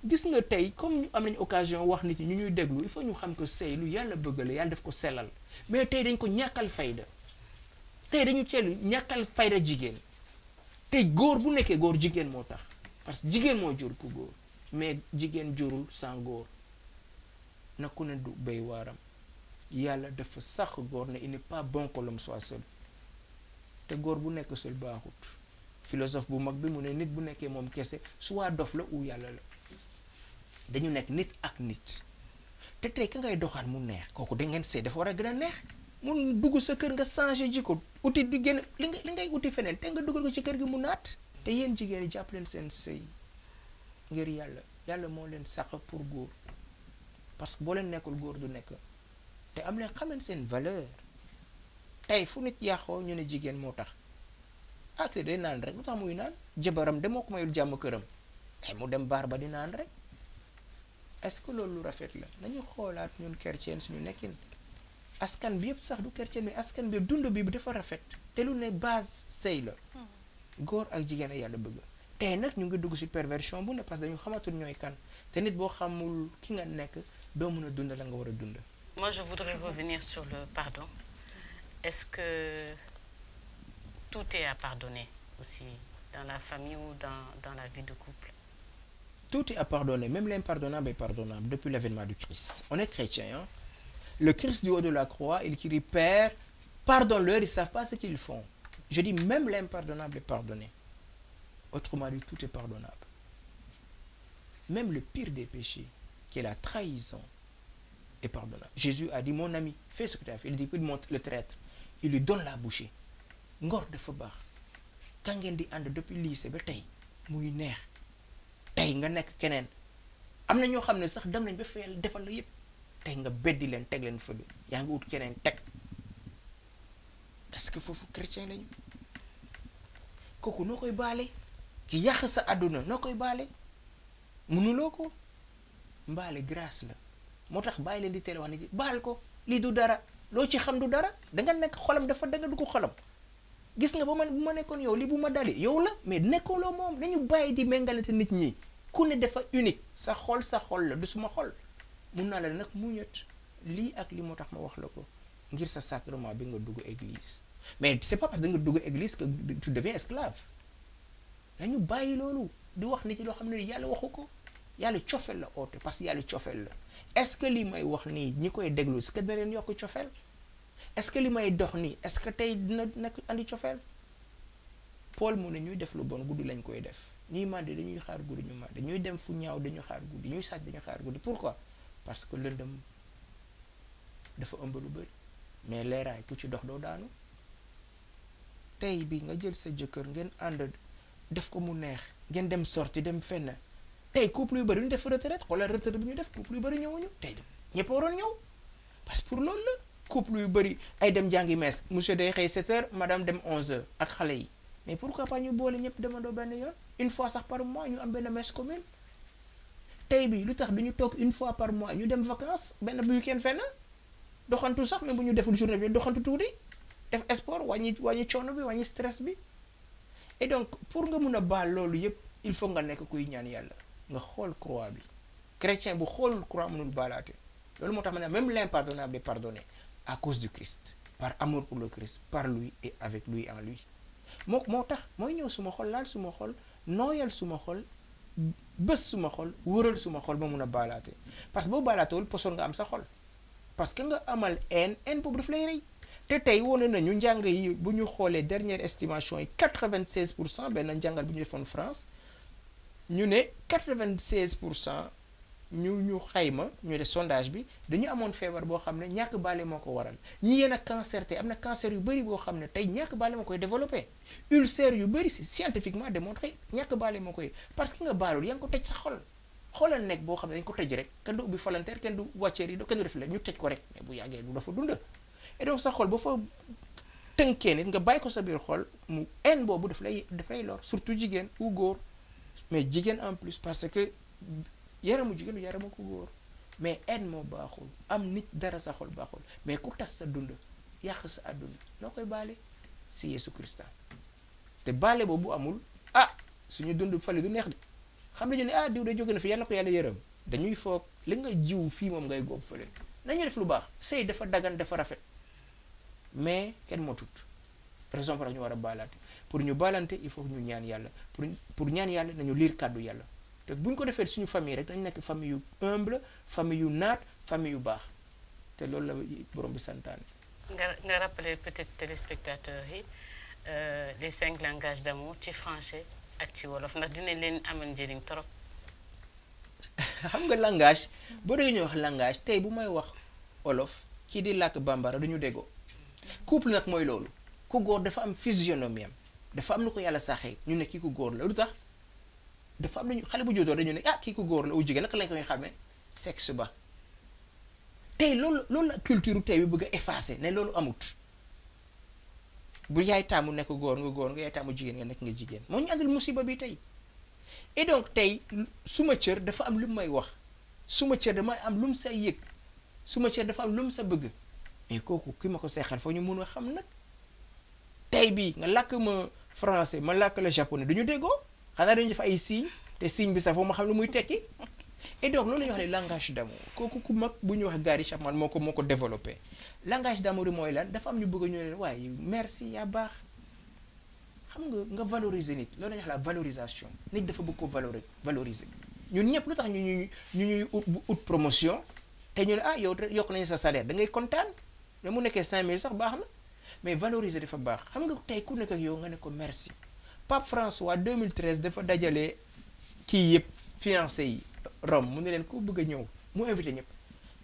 gis nga tey comme am nañu occasion wax nit ñi ñu ñuy déglu il faut ñu xam que sëy lu yàlla bëgg la yàlla def ko sellal mais tey dañ ko ñàkkal fayda tey dañu ceelu ñàkkal fayda jigéen tey góor bu nekkee góor jigéen moo tax parce que jigéen moo jur ku góor mais jigéen jurul sans góor na ku ne du béy waaram yàlla dafa sax góor ne il n'est pas bon que l'homme soit seul te góor bu nekk seul baaxut philosophe bu mag bi mu ne nit bu nekkee moom kese soit dof la ou yàlla la dañu nekk nit ak nit te tey ka ngay doxaan mu neex kooku da ngeen seet dafa war a gën a neex mun dugg sa kër nga changé jikko uti di gën li ngay uti feneen te nga dugal ko ci kër gi mu naat te yéen jigéen ñi jàpp leen seen sëy ngir yàlla moo leen sàq pour góor parce que boo leen nekkul góor du nekk te am leen xam leen seen valeur tey fu nit yàqoo ñu ne jigéen moo tax ak day naan rek lu tax muy naan jabaram de moo ko mayul jàmm këram te mu dem baar ba di naan rek est-ce que loolu lu rafet la nañu xoolaat ñun chrétien suñu nekkin askan bi yëpp sax du chrétien mais askan bi dund bi dafa rafet te lu ne base sëy la góor ak jigéen a yàlla bëgg tey nag ñu ngi dugg ci perversion bu ne parce que dañu xamatul ñooy kan te nit boo xamul ki nga nekk doo mën a dund la nga war a dund. Moi, je voudrais revenir sur le pardon. Est-ce que tout est à pardonner aussi dans la famille ou dans la vie de couple? Tout est à pardonner, même l'impardonnable est pardonnable depuis l'avènement du Christ. On est chrétien, hein? Le Christ du haut de la croix, il crie, Père, pardonne-leur, ils ne savent pas ce qu'ils font. Je dis, même l'impardonnable est pardonné. Autrement dit, tout est pardonnable. Même le pire des péchés, qui est la trahison, est pardonnable. Jésus a dit, mon ami, fais ce que tu as fait. Il dit, il montre le traître. Il lui donne la bouchée. Ngor dafa baax. Ka ngeen di ànd depuis lycée ba tey muy neex. Tey nga nekk keneen. Am na ñoo xam ne sax dem nañ ba fayal defal la yépp. Tey nga beddi leen teg leen fële. Yaa ngi ut keneen teg. Est-ce que foofu chrétien lañu? Kooku noo koy baale? Ki yàq sa àdduna noo koy baale? Mënuloo ko? Mbaale grâce la. Moo tax bàyyi leen di teel wax ni baal ko lii du dara loo ci xam du dara danga nekk xolam dafa danga du ko xolam gis nga bu ma nekkoon yow lii bu ma dalee yow la mais nekkooloo moom nañu bàyyi di méngalante nit ñi ku ne dafa unique sa xol la du suma xol mun naa la nag muñat lii ak lii moo tax ma wax la ko ngir sa sacrement bi nga dugg église mais c'est pas parce que da nga dugg église que tu deviens esclave nañu bàyyi loolu di wax nit ñi loo xam ne yàlla waxu ko yàlla cofeel la oote parce que yàlla cofeel la est-ce que li may wax nii ñi koy déglu est-ce que dina leen yokk cofeel est-ce que li may dox nii est-ce que tey dina nekk andi cofeel Paul mu ne ñuy def lu bon guddi lañ koy def ñuy màndi dañuy xaar guddi ñu màndi ñuy dem fu ñaaw dañu xaar guddi ñuy sàcc dañu xaar guddi pourquoi parce que lëndëm dafa ëmb lu bëri mais leeraay ku ci dox doo daanu tey bi nga jël sa jëkkër ngeen ànd def ko mu neex ngeen dem sorti dem fenn tey couple yu bëri ñu def retraite xoolal retraite bi ñu def couple yu bëri ñëwuñu tey ñëpp waroon ñëw parce que pour loolu la couple yu bëri ay dem jàngi mees monsieur day xëy 7h madame dem 11h ak xale yi mais pourquoi pas ñu boole ñëpp demandoo benn yoon une fois sax par mois ñu am benn messe commune tey bi lu tax duñu toog une fois par mois ñu dem vacances benn week-end fenn doxantu sax même bu ñu deful journée bi doxantu tuuti def sport wàññi coono bi wàññi stress bi et donc pour nga mun a baal loolu yëpp il faut nga nekk kuy ñaan yàlla nga xool croix bi chrétien bu xoolul croix mënul baalaate loolu moo tax ma ne même l'impardonnable est pardonné à cause du Christ par amour pour le Christ par lui et avec lui en lui moo tax mooy ñëw suma xol laal suma xol nooyal suma xol bés suma xol wëral suma xol ba mun a baalaate parce que boo baalaatewul poson nga am sa xol parce que nga amal haine boobu daf lay rey te tey wone nañu njàng yi bu ñu xoolee dernière estimation yi 96% benn njàngal bu ñu defoon France ñu ne 96% ñu xayma ñu def sondage bi dañu amoon feebar boo xam ne ñàkk baale moo ko waral ñi yéen a cancer te am na cancer yu bëri boo xam ne tey ñàkk baale moo koy développé ulcère yu bëri c'est scientifiquement démontré ñàkk baale moo koy parce que nga baalul yaa ngi ko tëj sa xol xoolal nekk boo xam ne dañu ko tëj rek kenn du ubbi volontaire kenn du wàcceer yi kenn du def la ñu tëj ko rek mais bu yàggee du dafa dund et donc sa xol ba fa tënkee nit nga bàyyi ko sa biir xol mu haine boobu daf lay lor surtout jigéen ou góor mais jigéen en plus parce que yaramu jigéen yaramu ko góor mais haine moo baaxul am nit dara sa xol baaxul mais ku tas sa dund yàq sa àdduna noo koy baale si Yeesu Krista te baale boobu amul suñu dund fali du neex de xam nañu ne diw de jóge na fi yàlla na ko yàlla yërëm dañuy foog li nga jiw fii moom ngay góob fële nañu def lu baax sëy dafa dagan dafa rafet mais kenn moo tut raison pour ñu war a baalaate pour ñu baalante il faut ñu ñaan yàlla pour ñaan yàlla nañu liir kàddu yàlla te bu ñu ko defee suñu famille rek dañ nekk famille yu humble famille yu naat famille yu baax te loolu la borom bi santaane. nga rappeler peut-être téléspectateurs yi les 5 langages d'amour ci français ak ci wolof ndax dinañ leen amal njëriñ trop. xam nga langage boo déggee ñuy wax langage tey bu may wax olof kii di làkk bambara du ñu déggoo couple nag mooy loolu ku góor dafa am physionomie am dafa am nu ko yàlla saxee ñu ne kii ku góor la lu tax dafa am nañu xale bu juddoo dañu ne ah kii ku góor la u jigéen naka lañ koy xamee sexe ba tey loolu la culture tey bi bëgg a effacer ne loolu amut bu yaay taamu nekk góor nga yaay taamu jigéen nga nekk nga jigéen moo ñu àndal musiba bi tey et donc tey suma cër dafa am lu may wax suma cër dama am lu mu sa yëg suma cër dafa am lu mu sa bëgg mais kooku ki ma ko seexal foo ñu mun a xam nag tey bii nga làkk ma français ma làkk la japonais du ñu déggoo xanaa dañu def ay signe te signe bi sax foo ma xam lu muy tekki et donc loolu la ñuy wax ne langage d'amour kooku ku mag bu ñuy wax Gary Chapman moo ko développé langage d'amour mooy lan dafa am ñu bëgg ñu leen waaye merci yaa baax xam nga valoriser nit loolu la ñuy wax la valorisation nit dafa bëgg ko valoriser ñun ñëpp lu tax ñu ñuy ut promotion te ñu ne ah yow yokk nañu sa salaire da ngay kontaan ne mu nekkee 5000 sax baax na mais valoriser dafa baax xam nga tey ku nekk ak yow nga ne ko merci Pape François 2013 dafa dajale kii yëpp fiancé yi Rome mu ne leen ku bëgg a ñëw mu invité ñëpp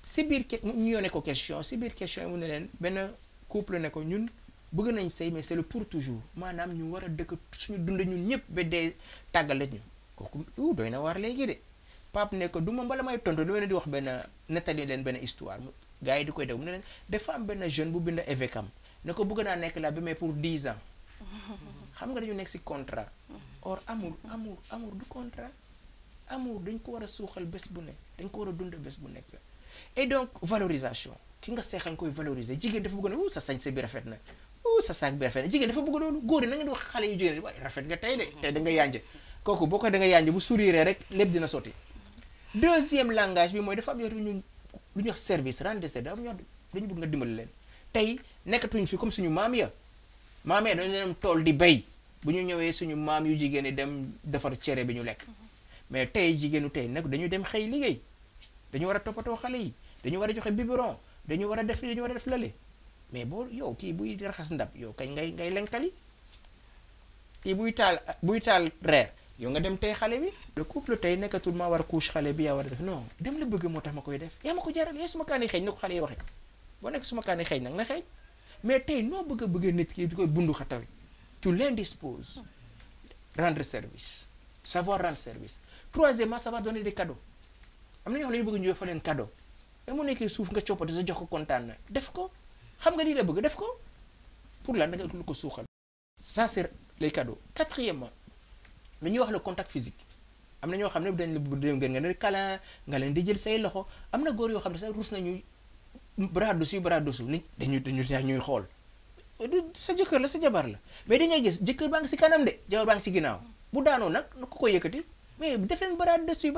si biir ñu yónnee ko question si biir question yi mu ne leen benn couple ne ko ñun bëgg nañ sëy mais c'est le pour toujours maanaam ñu war a dëkk suñu dund ñun ñëpp ba dee tàggale ñu kooku doy na waar léegi de Pape ne ko du ma bala may tontu du ma leen di wax benn nettali leen benn histoire gars yi di koy dégg mu ne leen dafa am benn jeune bu bind évêque am ne ko bëgg naa nekk là ba mais pour 10 ans xam nga dañu nekk ci contrat or amour du contrat amour dañ ko war a suuxal bés bu ne dañ ko war a dund bés bu nekk et donc valorisation ki nga seexañ koy valoriser jigéen dafa bëgg na sa sañse bi rafet na sa saak bi rafet na jigéen dafa bëgg loolu góor yi na ngeen di wax xale yu jigéen waaye rafet nga tey de tey da nga yànje kooku boo ko da nga yànje bu sourire rek lépp dina sotti deuxième langage bi mooy dafa am yoo lu ñuy wax service rendre service dafa am ñoo dañu bëgg nga dimbali leen tey nekkatuñ fi comme suñu maam ya dañu dem tool di bay bu ñu ñëwee suñu maam yu jigéen ñi dem defar cere bi ñu lekk mais tey jigéenu tey nag dañu dem xëy liggéey dañu war a toppatoo xale yi dañu war a joxe biberon dañu war a def lale mais boo yow kii buy raxas ndab yow kañ ngay lenkali kii buy taal reer yow nga dem tey xale bi le couple tey nekkatul maa war a couche xale bi yaa war a def non dem la bëgg moo tax ma koy def yaa ma ko jaral suma kaani xeeñ na ko xale yi waxee boo nekk suma kaani xeeñ nag na xeeñ mais tey noo bëgg nit ki di koy bundu xatal tu l'indisposes rendre service savoir rendre service troisièmement savoir donner des cadeaux am na ñoo xam ne ñu bëgg ñu fa leen cadeau mais mu nekkee suuf nga coppati sa jox ko kontaan na def ko xam nga lii la bëgg def ko pour lan da nga lu ko suuxal ça c'est les cadeaux quatrièmement lu ñuy wax le contact physique am na ñoo xam ne dañ la bëgg nga ne câlin nga leen di jël say loxo am na góor yoo xam ne sax rus nañu bras dessous nit ñuy xool sa jëkkër la sa jabar la mais da ngay gis jëkkër baa ngi si kanam de jabar baa ngi si ginnaaw bu daanoo nag na ko yëkkati mais def leen bras dessous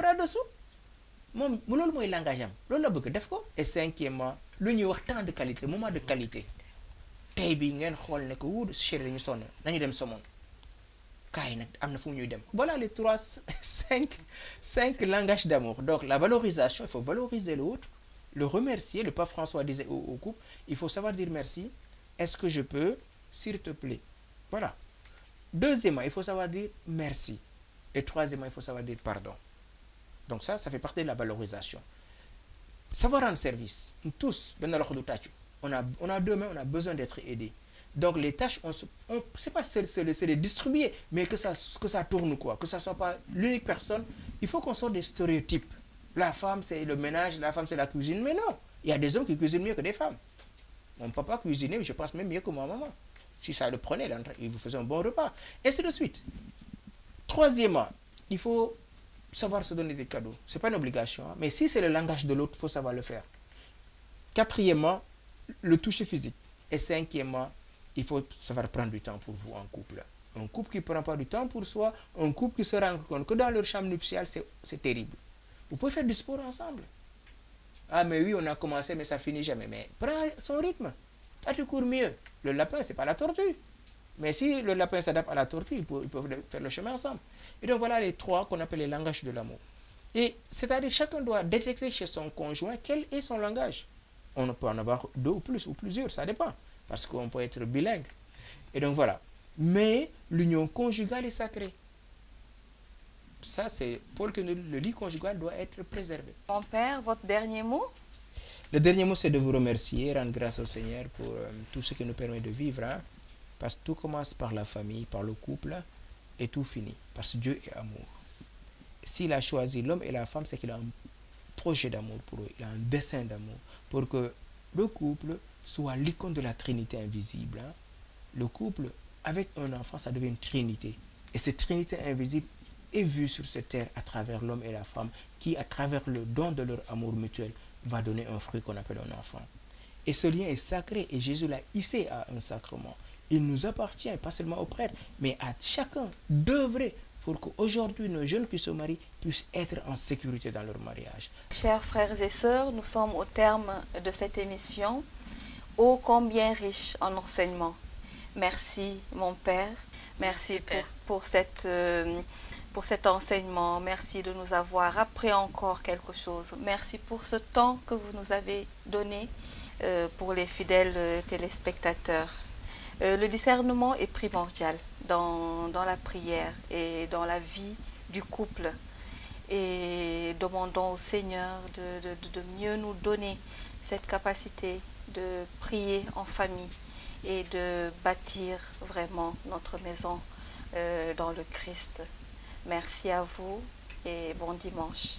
moom loolu mooy langage am loolu la bëgg def ko et cinquièmement lu ñuy wax temps de qualité moment de qualité tey bi ngeen xool ne ko wuu chéri dañu sonn nañu dem somon kaay nag am na fu ñuy dem voilà les 5 langages d'amour donc la valorisation il faut valoriser l'autre le remercier le pape François disait au couple il faut savoir dire merci est-ce que je peux s'il te plaît voilà deuxièmement il faut savoir dire merci et troisièmement il faut savoir dire pardon donc ça fait partie de la valorisation savoir rendre service tous benn loxo du tàccu on a deux mains on a besoin d'être aidé donc les tâches c'est pas c'est les distribuer mais que ça tourne quoi que ça soit pas l'unique personne il faut qu'on sorte des stéréotypes la femme c'est le ménage la femme c'est la cuisine mais non il y a des hommes qui cuisinent mieux que des femmes mon papa cuisinait je pense même mieux que ma maman si ça le prenait là il vous faisait un bon repas ainsi de suite troisièmement il faut savoir se donner des cadeaux c'est pas une obligation hein, mais si c'est le langage de l'autre il faut savoir le faire quatrièmement le toucher physique et cinquièmement il faut savoir prendre du temps pour vous en couple un couple qui prend pas du temps pour soi un couple qui se rend compte que dans leur chambre nuptiale c'est terrible vous pouvez faire du sport ensemble ah mais oui on a commencé mais ça finit jamais mais prends son rythme toi tu cours mieux le lapin c'est pas la tortue Mais si le lapin s'adapte à la tortue, ils peuvent faire le chemin ensemble. Et donc voilà les trois qu'on appelle les langages de l'amour. Et c'est-à-dire chacun doit détecter chez son conjoint quel est son langage. On peut en avoir deux ou plus ou plusieurs, ça dépend. Parce qu'on peut être bilingue. Et donc voilà. Mais l'union conjugale est sacrée. Ça, c'est pour que le lit conjugal doit être préservé. Mon père, votre dernier mot? Le dernier mot, c'est de vous remercier, rendre grâce au Seigneur pour tout ce qui nous permet de vivre. Hein, parce que tout commence par la famille, par le couple, et tout finit. Parce que Dieu est amour. S'il a choisi l'homme et la femme, c'est qu'il a un projet d'amour pour eux. Il a un dessein d'amour. Pour que le couple soit l'icône de la Trinité invisible. Hein. Le couple, avec un enfant, ça devient une Trinité. Et cette Trinité invisible est vue sur cette terre à travers l'homme et la femme, qui, à travers le don de leur amour mutuel, va donner un fruit qu'on appelle un enfant. Et ce lien est sacré, et Jésus l'a hissé à un sacrement. Il nous appartient, pas seulement aux prêtres, mais à chacun d'œuvrer pour qu'aujourd'hui nos jeunes qui se marient puissent être en sécurité dans leur mariage. Chers frères et sœurs, nous sommes au terme de cette émission, ô combien riche en enseignements. Merci mon Père, merci pour cet enseignement, merci de nous avoir appris encore quelque chose, merci pour ce temps que vous nous avez donné pour les fidèles téléspectateurs. Le discernement est primordial dans la prière et dans la vie du couple. Et demandons au Seigneur de mieux nous donner cette capacité de prier en famille et de bâtir vraiment notre maison dans le Christ. Merci à vous et bon dimanche.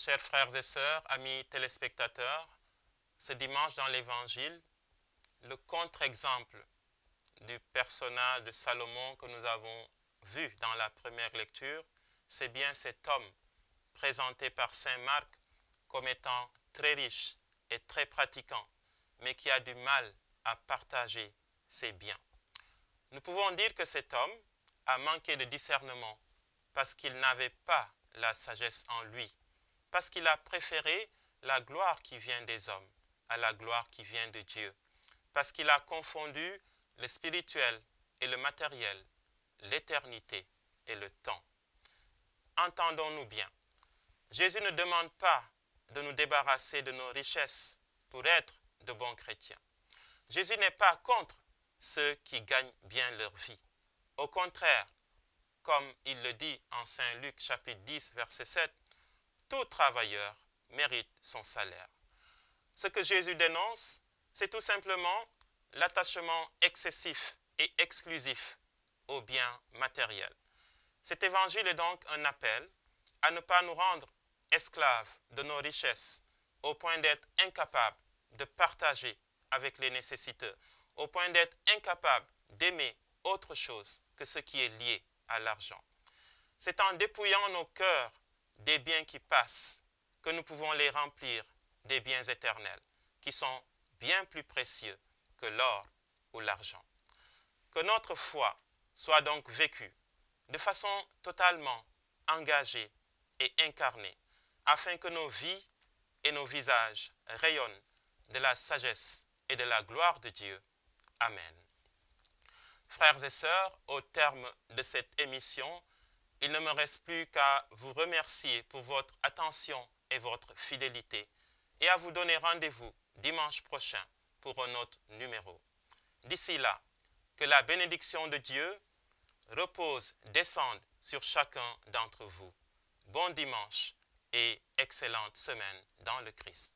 chers frères et sœurs, amis téléspectateurs, ce dimanche dans l'Évangile, le contre-exemple du personnage de Salomon que nous avons vu dans la première lecture, c'est bien cet homme présenté par saint Marc comme étant très riche et très pratiquant, mais qui a du mal à partager ses biens. Nous pouvons dire que cet homme a manqué de discernement parce qu'il n'avait pas la sagesse en lui, parce qu'il a préféré la gloire qui vient des hommes à la gloire qui vient de Dieu, parce qu'il a confondu le spirituel et le matériel, l'éternité et le temps. Entendons-nous bien, Jésus ne demande pas de nous débarrasser de nos richesses pour être de bons chrétiens. Jésus n'est pas contre ceux qui gagnent bien leur vie. Au contraire, comme il le dit en Saint Luc chapitre 10, verset 7, tout travailleur mérite son salaire. Ce que Jésus dénonce, c'est tout simplement l'attachement excessif et exclusif aux biens matériels. Cet évangile est donc un appel à ne pas nous rendre esclaves de nos richesses, au point d'être incapables de partager avec les nécessiteux, au point d'être incapables d'aimer autre chose que ce qui est lié à l'argent. C'est en dépouillant nos cœurs des biens qui passent que nous pouvons les remplir des biens éternels, qui sont bien plus précieux que l'or ou l'argent. Que notre foi soit donc vécue de façon totalement engagée et incarnée, afin que nos vies et nos visages rayonnent de la sagesse et de la gloire de Dieu. Amen. Frères et sœurs, au terme de cette émission, il ne me reste plus qu'à vous remercier pour votre attention et votre fidélité et à vous donner rendez-vous dimanche prochain pour un autre numéro. D'ici là, que la bénédiction de Dieu repose, descende sur chacun d'entre vous. Bon dimanche et excellente semaine dans le Christ.